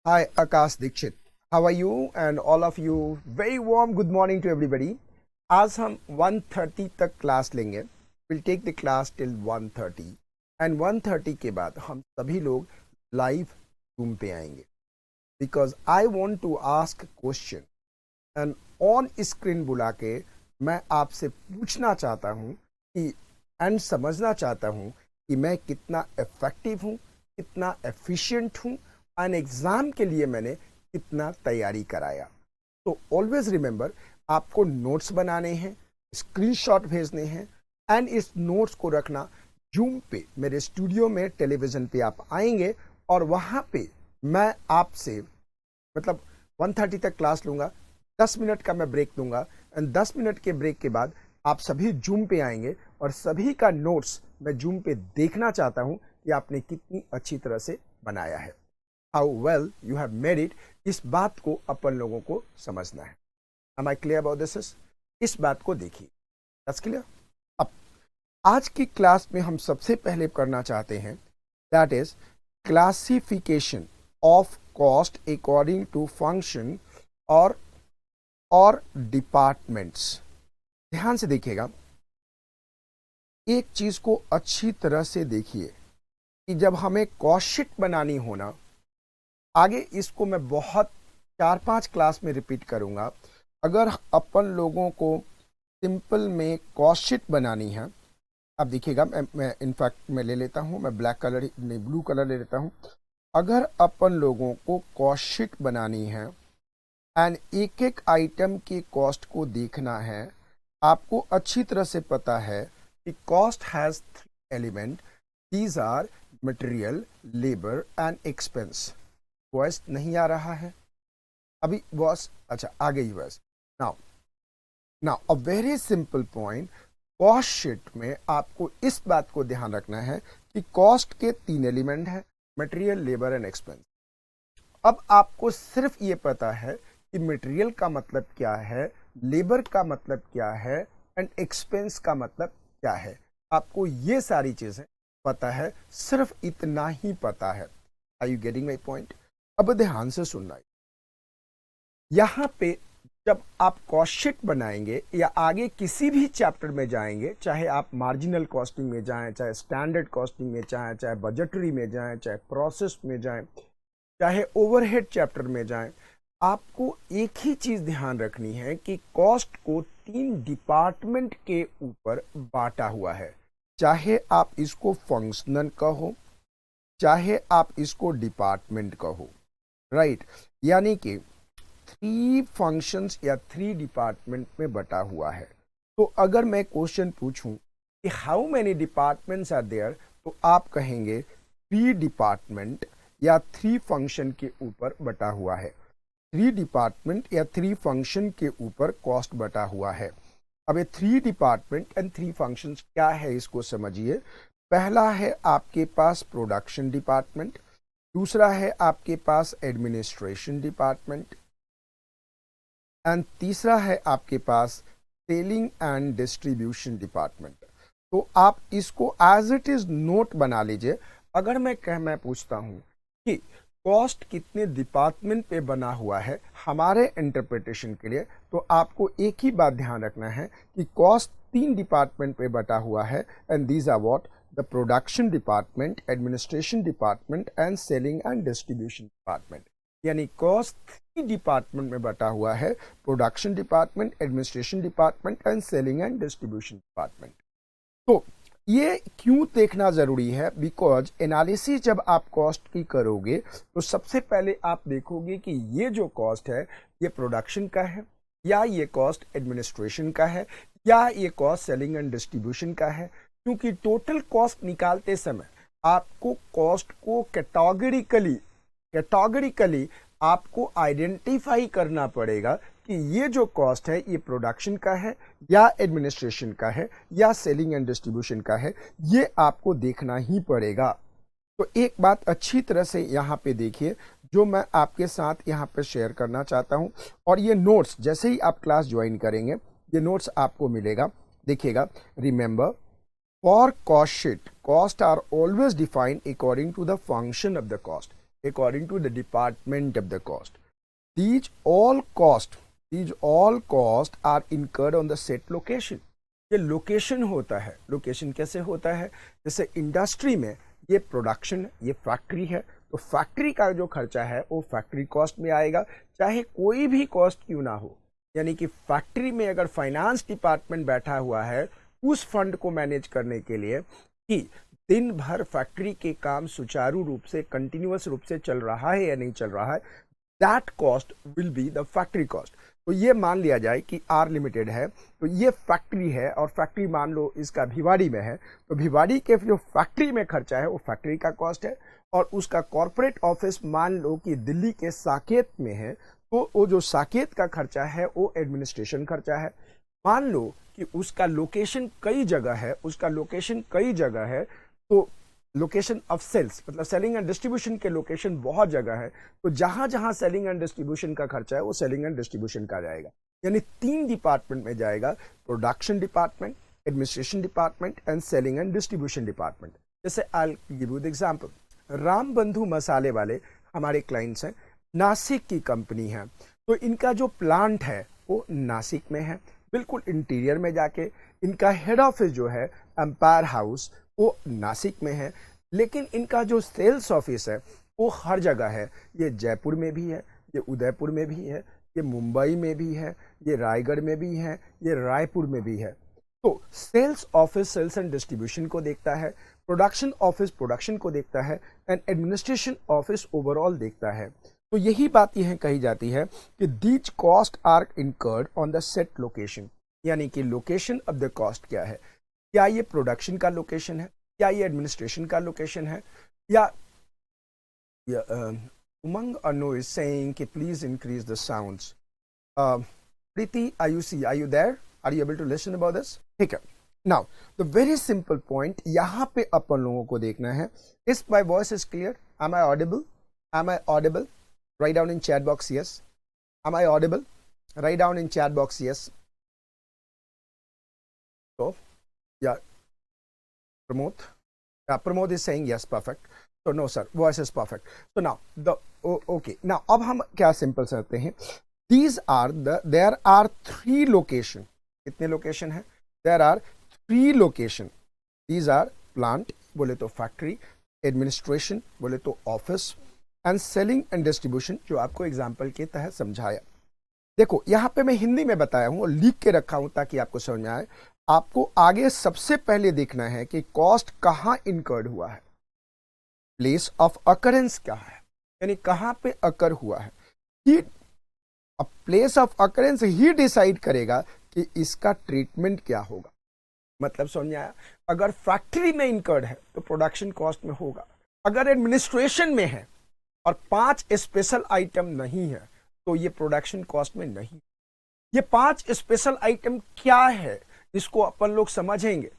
Hi, Akash Dikshit. How are you? And all of you, very warm good morning to everybody. आज हम 1:30 तक class लेंगे. We'll take the class till 1:30 and 1:30 के बाद हम सभी लोग लाइव रूम पे आएंगे because I want to ask question and on screen बुला के मैं आपसे पूछना चाहता हूँ कि एंड समझना चाहता हूँ कि मैं कितना इफेक्टिव हूँ, कितना एफिशिएंट हूँ, एंड एग्जाम के लिए मैंने कितना तैयारी कराया. तो ऑलवेज रिमेंबर, आपको नोट्स बनाने हैं, स्क्रीनशॉट भेजने हैं एंड इस नोट्स को रखना जूम पे, मेरे स्टूडियो में, टेलीविजन पे आप आएंगे और वहाँ पे मैं आपसे मतलब 1:30 तक क्लास लूँगा, 10 मिनट का मैं ब्रेक दूंगा एंड 10 मिनट के ब्रेक के बाद आप सभी जूम पे आएंगे और सभी का नोट्स मैं जूम पे देखना चाहता हूँ कि आपने कितनी अच्छी तरह से बनाया है. How well you have made it, इस बात को अपन लोगों को समझना है. Am I clear about this? इस बात को देखिए. That's clear? अब आज की क्लास में हम सबसे पहले करना चाहते हैं that is classification of cost according to function और डिपार्टमेंट्स. ध्यान से देखिएगा, एक चीज को अच्छी तरह से देखिए कि जब हमें कॉस्ट शीट बनानी हो ना, आगे इसको मैं बहुत 4-5 क्लास में रिपीट करूंगा. अगर अपन लोगों को सिंपल में कॉस्ट शीट बनानी है, अब देखिएगा, मैं इनफैक्ट मैं ले लेता हूं, मैं ब्लैक कलर नहीं ब्लू कलर ले लेता हूं. अगर अपन लोगों को कॉस्ट शीट बनानी है एंड एक एक आइटम के कॉस्ट को देखना है, आपको अच्छी तरह से पता है कि cost has 3 element. These are material, labour and expense. Voice नहीं आ रहा है अभी बॉस? अच्छा, आ गई voice. Now a very simple point, cost sheet में आपको इस बात को ध्यान रखना है कि कॉस्ट के 3 एलिमेंट है, मटेरियल, लेबर एंड एक्सपेंस. अब आपको सिर्फ ये पता है कि मटेरियल का मतलब क्या है, लेबर का मतलब क्या है एंड एक्सपेंस का मतलब क्या है. आपको ये सारी चीजें पता है, सिर्फ इतना ही पता है. Are you getting my point? अब ध्यान से सुनना. यहां पे जब आप कॉस्ट शीट बनाएंगे या आगे किसी भी चैप्टर में जाएंगे, चाहे आप मार्जिनल कॉस्टिंग में जाएं, चाहे स्टैंडर्ड कॉस्टिंग में जाएं, चाहे बजटरी में जाएं, चाहे प्रोसेस में जाएं, चाहे ओवरहेड चैप्टर में जाएं, आपको एक ही चीज ध्यान रखनी है कि कॉस्ट को 3 डिपार्टमेंट के ऊपर बांटा हुआ है. चाहे आप इसको फंक्शनल कहो, चाहे आप इसको डिपार्टमेंट कहो, राइट? यानी कि 3 फंक्शंस या 3 डिपार्टमेंट में बटा हुआ है. तो अगर मैं क्वेश्चन पूछूं कि how many departments are there, तो आप कहेंगे 3 डिपार्टमेंट या 3 फंक्शन के ऊपर बटा हुआ है. 3 डिपार्टमेंट या 3 फंक्शन के ऊपर कॉस्ट बटा हुआ है. अब ये 3 डिपार्टमेंट एंड 3 फंक्शंस क्या है, इसको समझिए. पहला है आपके पास प्रोडक्शन डिपार्टमेंट, दूसरा है आपके पास एडमिनिस्ट्रेशन डिपार्टमेंट एंड तीसरा है आपके पास सेलिंग एंड डिस्ट्रीब्यूशन डिपार्टमेंट. तो आप इसको एज इट इज नोट बना लीजिए. अगर मैं पूछता हूं कि कॉस्ट कितने डिपार्टमेंट पे बना हुआ है हमारे इंटरप्रिटेशन के लिए, तो आपको एक ही बात ध्यान रखना है कि कॉस्ट 3 डिपार्टमेंट पे बटा हुआ है and these are what, the production department, administration department and selling and distribution department. यानी कॉस्ट 3 डिपार्टमेंट में बटा हुआ है, production department, administration department and selling and distribution department. तो ये क्यों देखना जरूरी है? बिकॉज एनालिसिस जब आप कॉस्ट की करोगे तो सबसे पहले आप देखोगे कि ये जो कॉस्ट है ये प्रोडक्शन का है, या ये कॉस्ट एडमिनिस्ट्रेशन का है, या ये कॉस्ट सेलिंग एंड डिस्ट्रीब्यूशन का है. क्योंकि टोटल कॉस्ट निकालते समय आपको कॉस्ट को कैटेगोरिकली आपको आइडेंटिफाई करना पड़ेगा कि ये जो कॉस्ट है ये प्रोडक्शन का है, या एडमिनिस्ट्रेशन का है, या सेलिंग एंड डिस्ट्रीब्यूशन का है. ये आपको देखना ही पड़ेगा. तो एक बात अच्छी तरह से यहाँ पे देखिए जो मैं आपके साथ यहाँ पे शेयर करना चाहता हूँ, और ये नोट्स जैसे ही आप क्लास ज्वाइन करेंगे ये नोट्स आपको मिलेगा. देखिएगा, remember, for cost sheet, cost are always defined according to the function of the cost. according to the department of the cost. These all cost are incurred on the set location. ये location होता है. Location कैसे होता है? जैसे industry में ये production, ये फैक्ट्री है, तो फैक्ट्री का जो खर्चा है वो फैक्ट्री कॉस्ट में आएगा, चाहे कोई भी कॉस्ट क्यों ना हो. यानी कि फैक्ट्री में अगर फाइनेंस डिपार्टमेंट बैठा हुआ है उस फंड को मैनेज करने के लिए कि दिन भर फैक्ट्री के काम सुचारू रूप से, कंटिन्यूअस रूप से चल रहा है या नहीं चल रहा है, that cost will be the factory cost. तो ये मान लिया जाए कि आर लिमिटेड है, तो ये फैक्ट्री है और फैक्ट्री मान लो इसका भिवाड़ी में है, तो भिवाड़ी के जो फैक्ट्री में खर्चा है वो फैक्ट्री का कॉस्ट है. और उसका कॉर्पोरेट ऑफिस मान लो कि दिल्ली के साकेत में है, तो वो जो साकेत का खर्चा है वो एडमिनिस्ट्रेशन खर्चा है. मान लो कि उसका लोकेशन कई जगह है, तो लोकेशन ऑफ सेल्स मतलब सेलिंग एंड डिस्ट्रीब्यूशन के लोकेशन बहुत जगह है, तो जहां जहां सेलिंग एंड डिस्ट्रीब्यूशन का खर्चा है वो सेलिंग एंड डिस्ट्रीब्यूशन का जाएगा. यानी 3 डिपार्टमेंट में जाएगा, production department, administration department and selling and distribution department. जैसे I give you the example, Ram Bandhu मसाले वाले हमारे क्लाइंट्स हैं, नासिक की कंपनी है, तो इनका जो प्लांट है वो नासिक में है, बिल्कुल इंटीरियर में जाके. इनका हेड ऑफिस जो है एम्पायर हाउस वो नासिक में है, लेकिन इनका जो सेल्स ऑफिस है वो हर जगह है. ये जयपुर में भी है, ये उदयपुर में भी है, ये मुंबई में भी है, ये रायगढ़ में भी है, ये रायपुर में भी है. तो sales office sales and distribution को देखता है, प्रोडक्शन ऑफिस प्रोडक्शन को देखता है, एंड एडमिनिस्ट्रेशन ऑफिस ओवरऑल देखता है. तो यही बात यह कही जाती है कि these cost are incurred on the set location. यानी कि लोकेशन ऑफ द कॉस्ट क्या है? क्या ये प्रोडक्शन का लोकेशन है, क्या ये एडमिनिस्ट्रेशन का लोकेशन है, या उमंग अनु इज सेइंग कि please increase the sounds. Preeti, are you there? Are you able to listen about this? ठीक है. Now, the very simple point यहाँ पे अपन लोगों को देखना है, is my voice is clear? Am I audible? Am I audible? Write down in chat box yes. Am I audible? Write down in chat box yes. So, yeah, Pramod is saying yes, perfect. So no sir, voice is perfect. So now okay. Now अब हम क्या simple करते हैं, there are 3 location. कितने location है? There are 3 location. These are plant बोले तो factory, administration बोले तो office, and selling and distribution जो आपको एग्जाम्पल के तहत समझाया. देखो यहाँ पे मैं हिंदी में बताया हूँ और लिख के रखा हूँ ताकि आपको समझ में आए. आपको आगे सबसे पहले देखना है कि कॉस्ट कहाँ इनकर्ड हुआ है, प्लेस ऑफ अकरेंस क्या है, यानी कहाँ पे अकर हुआ है. ही प्लेस ऑफ अकरेंस ही डिसाइड करेगा कि इसका ट्रीटमेंट क्या होगा. मतलब समझ में आया? अगर फैक्ट्री में इनकर्ड है तो प्रोडक्शन कॉस्ट में होगा, अगर एडमिनिस्ट्रेशन में है और 5 स्पेशल आइटम नहीं है तो ये प्रोडक्शन कॉस्ट में नहीं. ये 5 स्पेशल आइटम क्या है इसको अपन लोग समझेंगे.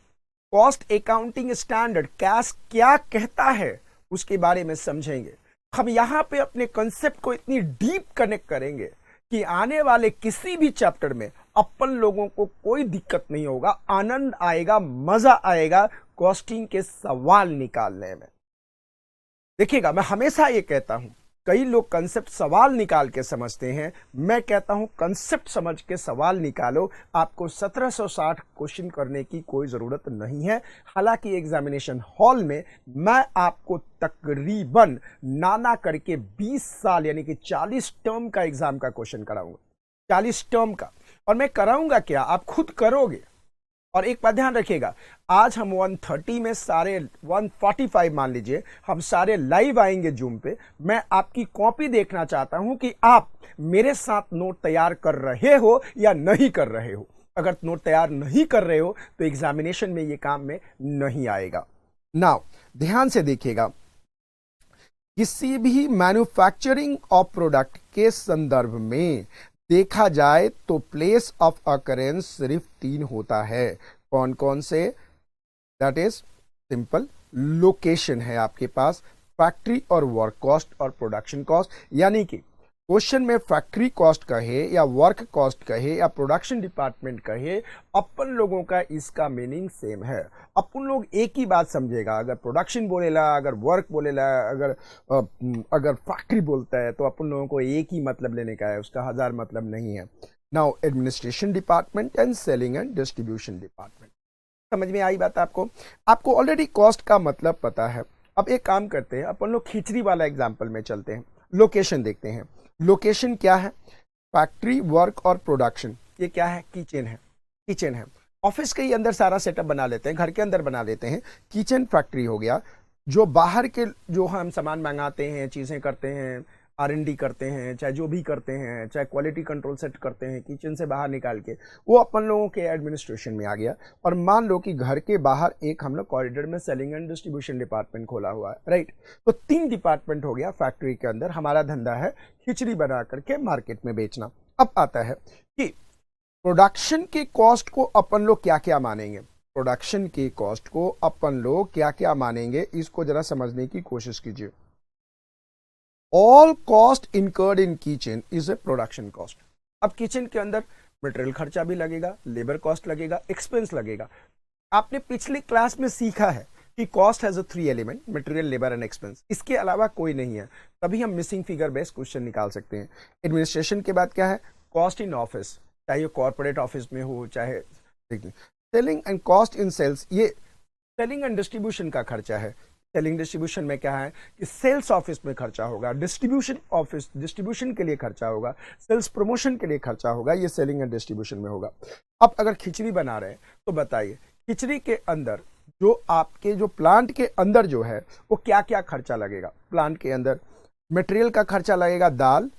कॉस्ट अकाउंटिंग स्टैंडर्ड कैश क्या कहता है उसके बारे में समझेंगे. हम यहाँ पे अपने कंसेप्ट को इतनी डीप कनेक्ट करेंगे कि आने वाले किसी भी चैप्टर में अपन लोगों को कोई दिक्कत नहीं होगा, आनंद आएगा, मजा आएगा कॉस्टिंग के सवाल निकालने में. देखिएगा, मैं हमेशा ये कहता हूं, कई लोग कंसेप्ट सवाल निकाल के समझते हैं, मैं कहता हूं कंसेप्ट समझ के सवाल निकालो. आपको 1760 क्वेश्चन करने की कोई जरूरत नहीं है. हालांकि एग्जामिनेशन हॉल में मैं आपको तकरीबन नाना करके 20 साल यानी कि 40 टर्म का एग्जाम का क्वेश्चन कराऊंगा, 40 टर्म का. और मैं कराऊंगा क्या, आप खुद करोगे. और एक बात ध्यान रखिएगा, आज हम 130 में सारे 145 मान लीजिए हम सारे लाइव आएंगे जूम पे. मैं आपकी कॉपी देखना चाहता हूं कि आप मेरे साथ नोट तैयार कर रहे हो या नहीं कर रहे हो. अगर नोट तैयार नहीं कर रहे हो तो एग्जामिनेशन में ये काम में नहीं आएगा. नाउ ध्यान से देखिएगा, किसी भी मैन्युफैक्चरिंग ऑफ प्रोडक्ट के संदर्भ में देखा जाए तो प्लेस ऑफ अकरेंस सिर्फ 3 होता है. कौन कौन से? दैट इज सिंपल, लोकेशन है आपके पास, फैक्ट्री और वर्क कॉस्ट और प्रोडक्शन कॉस्ट. यानी कि क्वेश्चन में फैक्ट्री कॉस्ट कहे या वर्क कॉस्ट कहे या प्रोडक्शन डिपार्टमेंट कहे, अपन लोगों का इसका मीनिंग सेम है। अपन लोग एक ही बात समझेगा। अगर प्रोडक्शन बोलेला, अगर वर्क बोलेला, अगर फैक्ट्री बोलता है तो अपन लोगों को एक ही मतलब लेने का है, उसका हजार मतलब नहीं है। Now administration department and selling and distribution department, समझ में आई बात आपको? आपको ऑलरेडी कॉस्ट का मतलब पता है। अब एक काम करते हैं, अपन लोग खिचड़ी वाला एग्जाम्पल में चलते हैं, लोकेशन देखते हैं। लोकेशन क्या है? फैक्ट्री, वर्क और प्रोडक्शन। ये क्या है? किचन है। किचन है। ऑफिस के ही अंदर सारा सेटअप बना लेते हैं, घर के अंदर बना लेते हैं। किचन फैक्ट्री हो गया। जो बाहर के जो हम सामान मंगाते हैं, चीज़ें करते हैं, R&D करते हैं, चाहे जो भी करते हैं, चाहे क्वालिटी कंट्रोल सेट करते हैं किचन से बाहर निकाल के, वो अपन लोगों के एडमिनिस्ट्रेशन में आ गया। और मान लो कि घर के बाहर एक हम लोग कॉरिडोर में सेलिंग एंड डिस्ट्रीब्यूशन डिपार्टमेंट खोला हुआ है, राइट? तो 3 डिपार्टमेंट हो गया फैक्ट्री के अंदर। हमारा धंधा है खिचड़ी बना करके मार्केट में बेचना। अब आता है कि प्रोडक्शन के कॉस्ट को अपन लोग क्या क्या मानेंगे। प्रोडक्शन के कॉस्ट को अपन लोग क्या क्या मानेंगे, इसको जरा समझने की कोशिश कीजिए। All cost incurred in kitchen is a production cost. अब किचन के अंदर मटेरियल खर्चा भी लगेगा, लेबर कॉस्ट लगेगा, एक्सपेंस लगेगा। आपने पिछली क्लास में सीखा है कि cost has a 3 element, material, labour and expense. इसके अलावा कोई नहीं है, तभी हम मिसिंग फिगर बेस्ड क्वेश्चन निकाल सकते हैं। एडमिनिस्ट्रेशन के बाद क्या है? कॉस्ट इन ऑफिस, चाहे कॉर्पोरेट ऑफिस में हो, चाहे selling and cost in sales. ये सेलिंग एंड डिस्ट्रीब्यूशन का खर्चा है। सेलिंग डिस्ट्रीब्यूशन में क्या है कि सेल्स ऑफिस में खर्चा होगा, डिस्ट्रीब्यूशन के लिए खर्चा होगा, सेल्स प्रमोशन के लिए खर्चा होगा, ये सेलिंग एंड डिस्ट्रीब्यूशन में होगा। अब अगर खिचड़ी बना रहे हैं तो बताइए खिचड़ी के अंदर जो आपके जो प्लांट के अंदर जो है वो क्या क्या खर्चा लगेगा। प्लांट के अंदर मटेरियल का खर्चा लगेगा, दाल,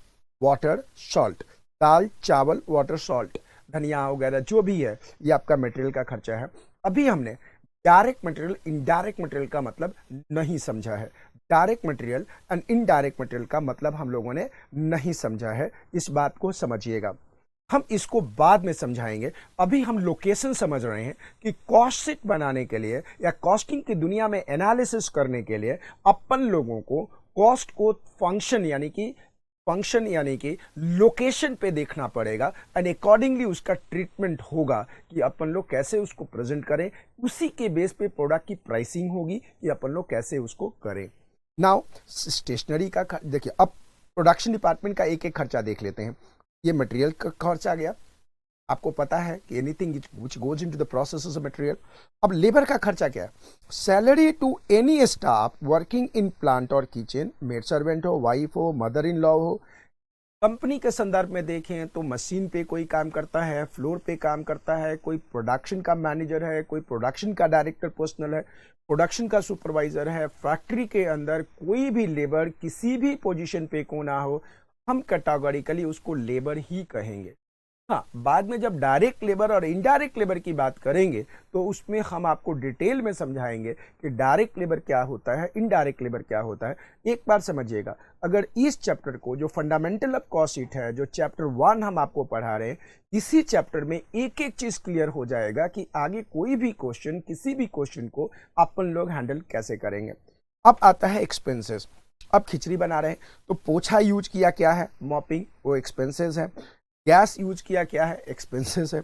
वाटर, सॉल्ट। दाल, चावल, वाटर, सॉल्ट, धनिया वगैरह जो भी है, ये आपका मटेरियल का खर्चा है। अभी हमने डायरेक्ट मटेरियल, इनडायरेक्ट मटेरियल का मतलब नहीं समझा है। Direct material and indirect material का मतलब हम लोगों ने नहीं समझा है, इस बात को समझिएगा। हम इसको बाद में समझाएंगे। अभी हम लोकेशन समझ रहे हैं कि कॉस्ट शीट बनाने के लिए या कॉस्टिंग की दुनिया में एनालिसिस करने के लिए अपन लोगों को कॉस्ट को फंक्शन यानी कि लोकेशन पे देखना पड़ेगा एंड अकॉर्डिंगली उसका ट्रीटमेंट होगा कि अपन लोग कैसे उसको प्रेजेंट करें। उसी के बेस पे प्रोडक्ट की प्राइसिंग होगी कि अपन लोग कैसे उसको करें। नाउ स्टेशनरी का देखिए, अब प्रोडक्शन डिपार्टमेंट का एक एक खर्चा देख लेते हैं। ये मटेरियल का खर्चा गया, आपको पता है कि anything which goes into the process of material. अब लेबर का खर्चा क्या है? Salary to any staff working in plant और किचन, मेड सर्वेंट हो, वाइफ हो, मदर इन लॉ हो। कंपनी के संदर्भ में देखें तो मशीन पे कोई काम करता है, फ्लोर पे काम करता है, कोई प्रोडक्शन का मैनेजर है, कोई प्रोडक्शन का डायरेक्टर पर्सनल है, प्रोडक्शन का सुपरवाइजर है। फैक्ट्री के अंदर कोई भी लेबर किसी भी पोजीशन पे को ना हो, हम कैटेगोरिकली उसको लेबर ही कहेंगे। हाँ, बाद में जब डायरेक्ट लेबर और इनडायरेक्ट लेबर की बात करेंगे तो उसमें हम आपको डिटेल में समझाएंगे कि डायरेक्ट लेबर क्या होता है, इनडायरेक्ट लेबर क्या होता है। एक बार समझिएगा, अगर इस चैप्टर को जो फंडामेंटल ऑफ कॉस्ट शीट है, जो चैप्टर 1 हम आपको पढ़ा रहे हैं, इसी चैप्टर में एक एक चीज क्लियर हो जाएगा कि आगे कोई भी क्वेश्चन, किसी भी क्वेश्चन को अपन लोग हैंडल कैसे करेंगे। अब आता है एक्सपेंसेस। अब खिचड़ी बना रहे हैं तो पोछा यूज किया, क्या है? मॉपिंग, वो एक्सपेंसेस है। गैस यूज किया, क्या है? एक्सपेंसेस है।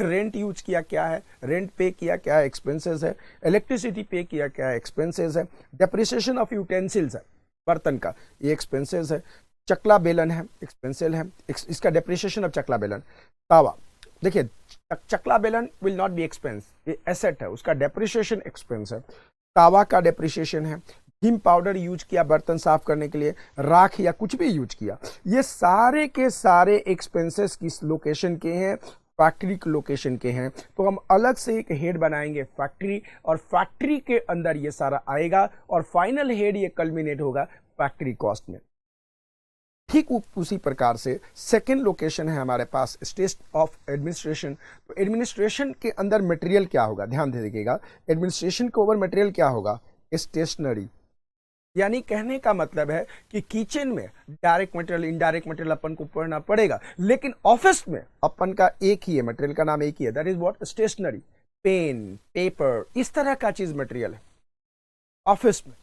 रेंट यूज किया, क्या है? रेंट पे किया, क्या है? एक्सपेंसेस है। इलेक्ट्रिसिटी पे किया, क्या है? एक्सपेंसेस है। डेप्रिसिएशन ऑफ यूटेंसिल्स है, बर्तन का, ये एक्सपेंसेस है। चकला बेलन है, एक्सपेंसिव है, इसका डेप्रिसिएशन ऑफ चकला बेलन। तावा, देखिए चकला बेलन विल नॉट बी एक्सपेंस, ये एसेट है, उसका डेप्रिसिएशन एक्सपेंस है। तावा का डेप्रिसिएशन है। हिम पाउडर यूज किया बर्तन साफ करने के लिए, राख या कुछ भी यूज किया, ये सारे के सारे एक्सपेंसेस किस लोकेशन के हैं? फैक्ट्री के लोकेशन के हैं। तो हम अलग से एक हेड बनाएंगे फैक्ट्री, और फैक्ट्री के अंदर ये सारा आएगा और फाइनल हेड ये कल्मिनेट होगा फैक्ट्री कॉस्ट में। ठीक उसी प्रकार से सेकेंड लोकेशन है हमारे पास स्टेट ऑफ एडमिनिस्ट्रेशन। तो एडमिनिस्ट्रेशन के अंदर मटेरियल क्या होगा? ध्यान दे देखिएगा, एडमिनिस्ट्रेशन के ऊपर मटेरियल क्या होगा? स्टेशनरी। यानी कहने का मतलब है कि किचन में डायरेक्ट मटेरियल, इनडायरेक्ट मटेरियल अपन को पढ़ना पड़ेगा, लेकिन ऑफिस में अपन का एक ही है, मटेरियल का नाम एक ही है, that is what? Stationery. Pen, paper, इस तरह का चीज मटेरियल है ऑफिस में।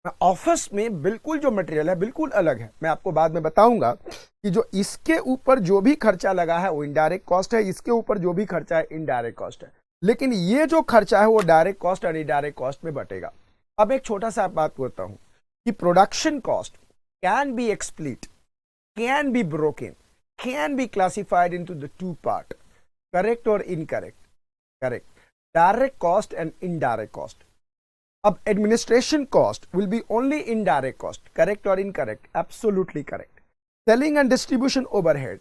ऑफिस में बिल्कुल जो मटेरियल है बिल्कुल अलग है। मैं आपको बाद में बताऊंगा कि जो इसके ऊपर जो भी खर्चा लगा है वो इनडायरेक्ट कॉस्ट है, इसके ऊपर जो भी खर्चा है इनडायरेक्ट कॉस्ट है, लेकिन ये जो खर्चा है वो डायरेक्ट कॉस्ट और इनडायरेक्ट कॉस्ट में बटेगा। अब एक छोटा सा बात बोलता हूं कि production cost can be split, can be broken, can be classified into the two part, correct और incorrect, correct, direct cost and indirect cost. अब administration cost will be only indirect cost, correct और incorrect, absolutely correct. Selling and distribution overhead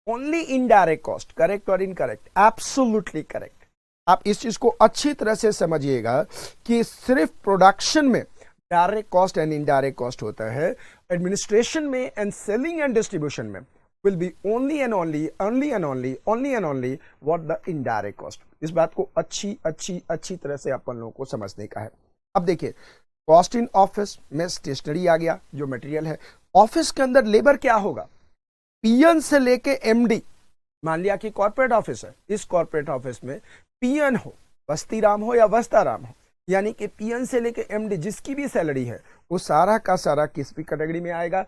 only indirect cost, correct और incorrect, absolutely correct. आप इस चीज को अच्छी तरह से समझिएगा कि सिर्फ प्रोडक्शन में direct cost and indirect cost होता है, एडमिनिस्ट्रेशन में एंड सेलिंग एंड डिस्ट्रीब्यूशन में will be only and only what the indirect cost। इस बात को अच्छी तरह से अपन लोगों को समझने का है। अब देखिए, कॉस्ट इन ऑफिस में स्टेशनरी आ गया, जो मटेरियल है। ऑफिस के अंदर लेबर क्या होगा, पीएन से लेके एमडी। मान लिया कि कॉर्पोरेट ऑफिस है, इस कॉर्पोरेट ऑफिस में पीएन हो, बस्तीराम हो या वस्ताराम हो, यानी कि पीएन से लेके एमडी जिसकी भी सैलरी है वो सारा का सारा किस भी कैटेगरी में आएगा,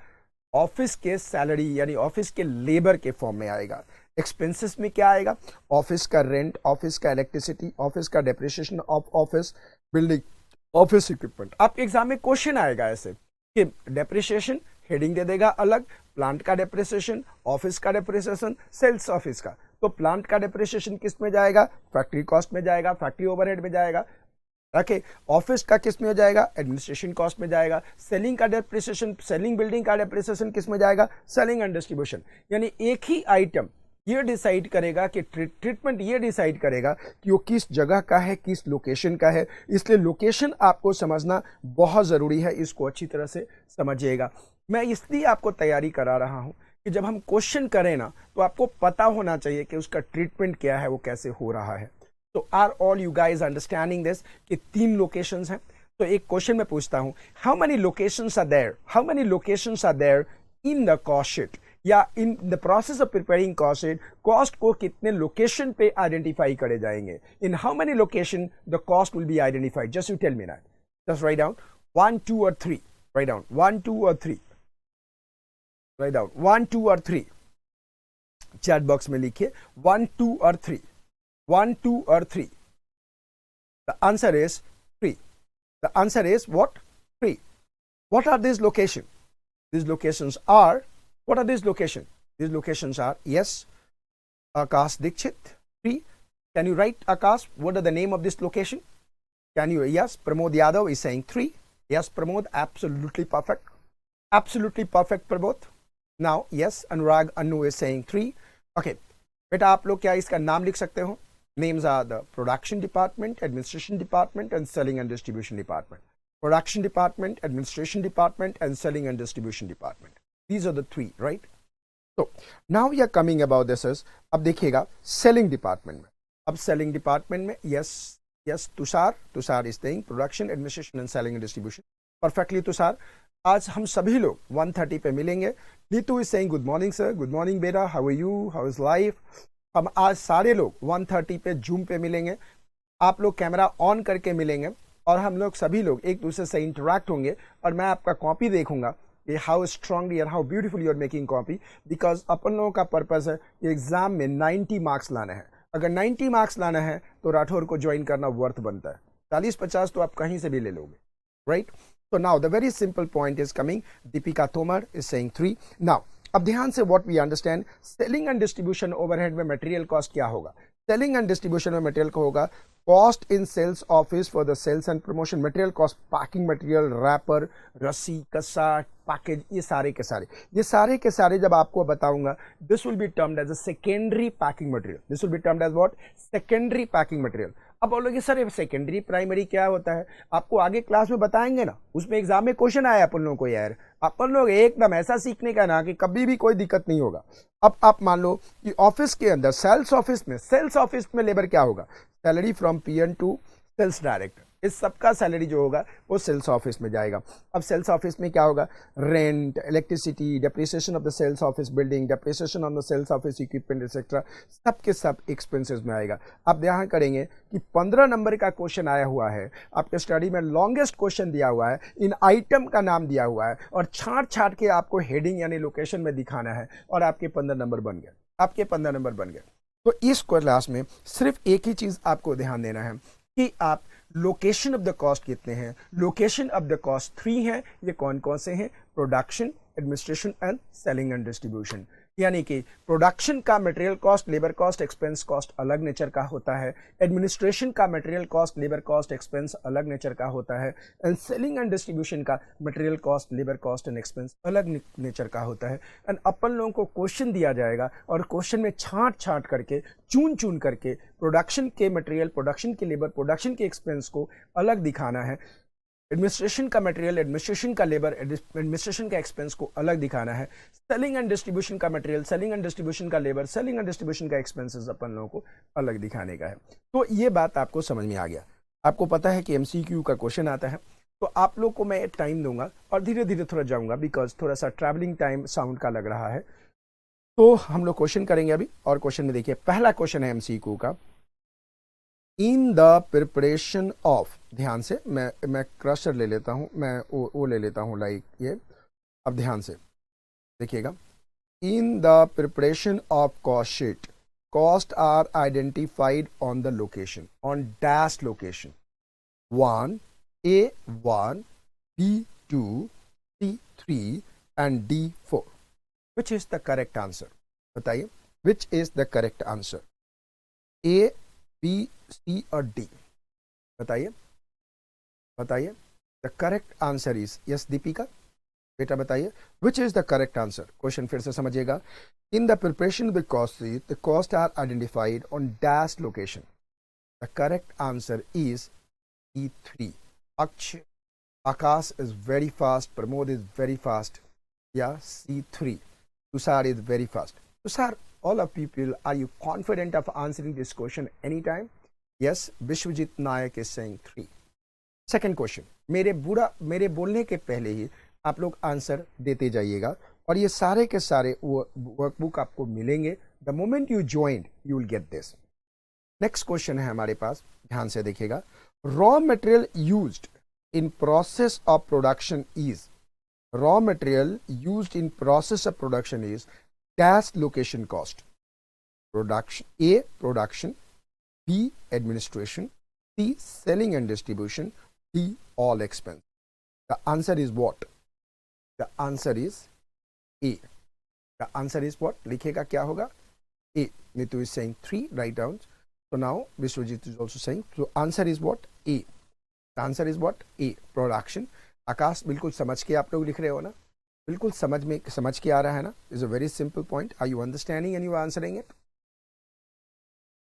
ऑफिस के सैलरी यानी ऑफिस के लेबर के फॉर्म में आएगा। एक्सपेंसेस में क्या आएगा, ऑफिस का रेंट, ऑफिस का इलेक्ट्रिसिटी, ऑफिस का depreciation of office building, office equipment. आपके एग्जाम में क्वेश्चन आएगा ऐसे कि डेप्रिसिएशन हेडिंग दे देगा अलग, प्लांट का डेप्रिसिएशन, ऑफिस का डेप्रिसिएशन, सेल्स ऑफिस का। तो प्लांट का डेप्रिसिएशन किस में जाएगा, फैक्ट्री कॉस्ट में जाएगा, फैक्ट्री ओवरहेड में जाएगा। ओके, ऑफिस का किस में हो जाएगा, एडमिनिस्ट्रेशन कॉस्ट में जाएगा। सेलिंग का डेप्रिसिएशन, सेलिंग बिल्डिंग का डेप्रिसिएशन किस में जाएगा, सेलिंग एंड डिस्ट्रीब्यूशन। यानी एक ही आइटम ये डिसाइड करेगा कि ट्रीटमेंट ये डिसाइड करेगा कि वो किस जगह का है, किस लोकेशन का है। इसलिए लोकेशन आपको समझना बहुत जरूरी है, इसको अच्छी तरह से समझिएगा। मैं इसलिए आपको तैयारी करा रहा हूं कि जब हम क्वेश्चन करें ना तो आपको पता होना चाहिए कि उसका ट्रीटमेंट क्या है, वो कैसे हो रहा है। तो are all you guys understanding this कि 3 लोकेशंस हैं। तो एक क्वेश्चन मैं पूछता हूं, how many locations are there, how many locations are there in the cost sheet, या in the process of preparing cost sheet, cost को कितने लोकेशन पे आइडेंटिफाई करे जाएंगे, in how many location the cost will be identified, just you tell me that, just write down 1 2 और 3, right down 1 2 और 3, right down 1 2 और 3, chat box में लिखिए 1 2 और 3, 1 2 or 3. The answer is 3. The answer is what? 3. What are these locations? These locations are, what are these locations? These locations are, yes, Akash Dikshit, 3. Can you write, Akash, what are the name of this location? Can you, yes, Pramod Yadav is saying 3. Yes, Pramod, absolutely perfect. Absolutely perfect, Pramod. Now, yes, Anurag Anu is saying 3. Okay, बेटा आप लोग क्या इसका नाम लिख सकते हो? Names are the production department, administration department, and selling and distribution department. Production department, administration department, and selling and distribution department. These are the 3, right? So now we are coming about this is, अब देखिएगा selling department में। अब selling department में yes Tushar is saying production, administration, and selling and distribution. Perfectly Tushar. आज हम सभी लोग 1:30 पे मिलेंगे। Neetu is saying good morning sir, good morning बेटा, how are you, how is life? हम आज सारे लोग 1:30 पे जूम पे मिलेंगे। आप लोग कैमरा ऑन करके मिलेंगे और हम लोग सभी लोग एक दूसरे से इंटरेक्ट होंगे और मैं आपका कॉपी देखूंगा कि how strongly and how beautiful you are making copy, because अपन लोगों का पर्पस है कि एग्जाम में 90 मार्क्स लाना है। अगर 90 मार्क्स लाना है तो राठौर को ज्वाइन करना वर्थ बनता है। 40-50 तो आप कहीं से भी ले लोगे, right? So now the very simple point is coming. Deepika Tomar is saying 3. Now, अब ध्यान से what we understand, selling and distribution overhead में material cost क्या होगा? Selling and distribution में material को होगा cost in sales office for the sales and promotion, material cost, packing material, wrapper, रस्सी, कस्सा, पैकेज, ये सारे के सारे जब आपको बताऊंगा, this will be termed as a secondary packing material. This will be termed as what? Secondary packing material. अब बोलोगे सर ये सेकेंडरी प्राइमरी क्या होता है? आपको आगे क्लास में बताएंगे ना, उसमें एग्जाम में क्वेश्चन आया अपन लोगों को यार। अपन लोग एकदम ऐसा सीखने का ना कि कभी भी कोई दिक्कत नहीं होगा। अब आप मान लो कि ऑफिस के अंदर सेल्स ऑफिस में लेबर क्या होगा? Salary from peon to sales director, इस सबका सैलरी जो होगा वो सेल्स ऑफिस में जाएगा। अब सेल्स ऑफिस में क्या होगा, rent, electricity, depreciation of the sales office building, depreciation on the sales office equipment etcetera, सब के सब एक्सपेंसेस में आएगा। अब ध्यान करेंगे कि 15 नंबर का क्वेश्चन आया हुआ है, आपके स्टडी में लॉन्गेस्ट क्वेश्चन दिया हुआ है, इन आइटम का नाम दिया हुआ है और छांट छांट के आपको हेडिंग यानी लोकेशन में दिखाना है और आपके 15 नंबर बन गए, आपके 15 नंबर बन गए। तो इस क्लास में सिर्फ एक ही चीज आपको ध्यान देना है कि आप लोकेशन ऑफ द कॉस्ट कितने हैं, लोकेशन ऑफ द कॉस्ट 3 है, ये कौन कौन से हैं, production, administration and selling and distribution. यानी कि प्रोडक्शन का material cost, labour cost, expense cost अलग नेचर का होता है, एडमिनिस्ट्रेशन का material cost, labour cost, expense अलग नेचर का होता है, एंड सेलिंग एंड डिस्ट्रीब्यूशन का material cost, labour cost and expense अलग नेचर का होता है। एंड अपन लोगों को क्वेश्चन दिया जाएगा और क्वेश्चन में छांट छांट करके, चुन चुन करके प्रोडक्शन के मटेरियल, प्रोडक्शन के लेबर, प्रोडक्शन के एक्सपेंस को अलग दिखाना है, एडमिनिस्ट्रेशन का मटेरियल, एडमिनिस्ट्रेशन का लेबर, एडमिनिस्ट्रेशन का एक्सपेंस को अलग दिखाना है, सेलिंग एंड डिस्ट्रीब्यूशन का मटेरियल, सेलिंग एंड डिस्ट्रीब्यूशन का लेबर, सेलिंग एंड डिस्ट्रीब्यूशन का एक्सपेंसेस अपन लोगों को अलग दिखाने का है। तो ये बात आपको समझ में आ गया। आपको पता है कि एमसीक्यू का क्वेश्चन आता है, तो आप लोग को मैं टाइम दूंगा और धीरे धीरे थोड़ा जाऊंगा बिकॉज थोड़ा सा ट्रैवलिंग टाइम साउंड का लग रहा है। तो हम लोग क्वेश्चन करेंगे अभी, और क्वेश्चन में देखिए पहला क्वेश्चन है एमसीक्यू का, इन द प्रिपरेशन ऑफ, ध्यान से मैं क्रशर ले लेता हूं, मैं वो ले लेता हूं लाइक ये। अब ध्यान से देखिएगा, in the preparation of cost sheet, cost are identified on the location, on dash location 1, A1, B2, C3 and D4। Which is the correct answer, बताइए which is the correct answer, A, B, C और D, बताइए बताइए। The correct answer is, yes Deepika बेटा बताइए, which is the correct answer. Question फिर से समझिएगा, in the preparation of the cost sheet the cost are identified on dash location, the correct answer is E3। Akshay, Akash is very fast, Pramod is very fast, या C3, Tushar is very fast. Tushar, all of people, are you confident of answering this question anytime? Yes, Vishwajit Nayak is saying 3. Second question, मेरे बोलने के पहले ही आप लोग answer देते जाइएगा और ये सारे के सारे वर्कबुक आपको मिलेंगे। The moment you joined, you will get this. Next question है हमारे पास, ध्यान से देखिएगा, raw material used in process of production is, raw material used in process of production is dash location cost, production, A production, B administration, C selling and distribution, D all expense. The answer is what? The answer is A. The answer is what? लिखेगा क्या होगा? A. Nitu is saying 3, write down. So now Vishwajit is also saying, so answer is what? A. The answer is what? A. Production. आकाश बिल्कुल समझ के आप लोग लिख रहे हो ना, बिल्कुल समझ के आ रहा है ना, is a very simple point. Are you understanding and you answering it?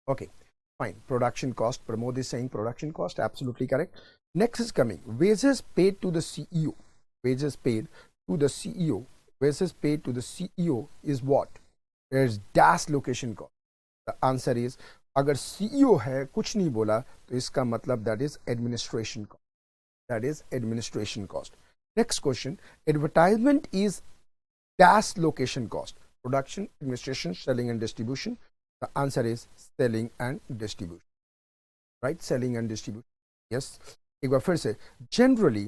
Okay fine. Production cost, Pramod is saying production cost, absolutely correct. Next is coming, wages paid to the CEO, wages paid to the CEO, wages paid to the CEO is what? Is dash location cost. The answer is, अगर CEO है कुछ नहीं बोला तो इसका मतलब that is administration cost, that is administration cost. Next question, advertisement is dash location cost, production, administration, selling and distribution. The answer is selling and distribution, right? Selling and distribution, yes. एक बार फिर से, generally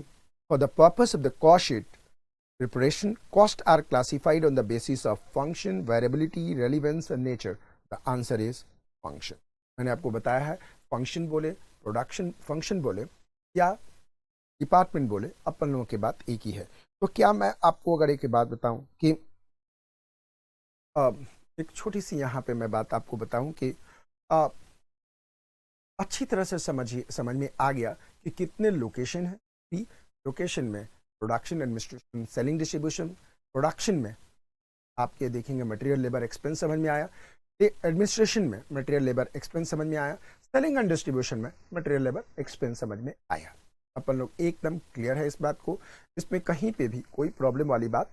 for the purpose of the cost sheet preparation, costs are classified on the basis of function, variability, relevance and nature. The answer is function. मैंने आपको बताया है, function बोले, production function बोले या डिपार्टमेंट बोले, अपन लोगों की बात एक ही है। तो क्या मैं आपको अगर एक बात बताऊं कि एक छोटी सी यहाँ पे मैं बात आपको बताऊं कि अच्छी तरह से समझ में आ गया कि कितने लोकेशन है। कि लोकेशन में production, administration, selling, distribution. Production में आपके देखेंगे मटेरियल, लेबर, एक्सपेंस समझ में आया। एडमिनिस्ट्रेशन में मटेरियल, लेबर, एक्सपेंस समझ में आया। सेलिंग एंड डिस्ट्रीब्यूशन में मटेरियल, लेबर, एक्सपेंस समझ में आया। अपन लोग एकदम क्लियर है इस बात को, इसमें कहीं पे भी कोई प्रॉब्लम वाली बात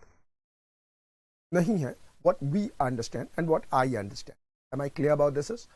नहीं है। What we understand and what I understand, am I clear about this? Is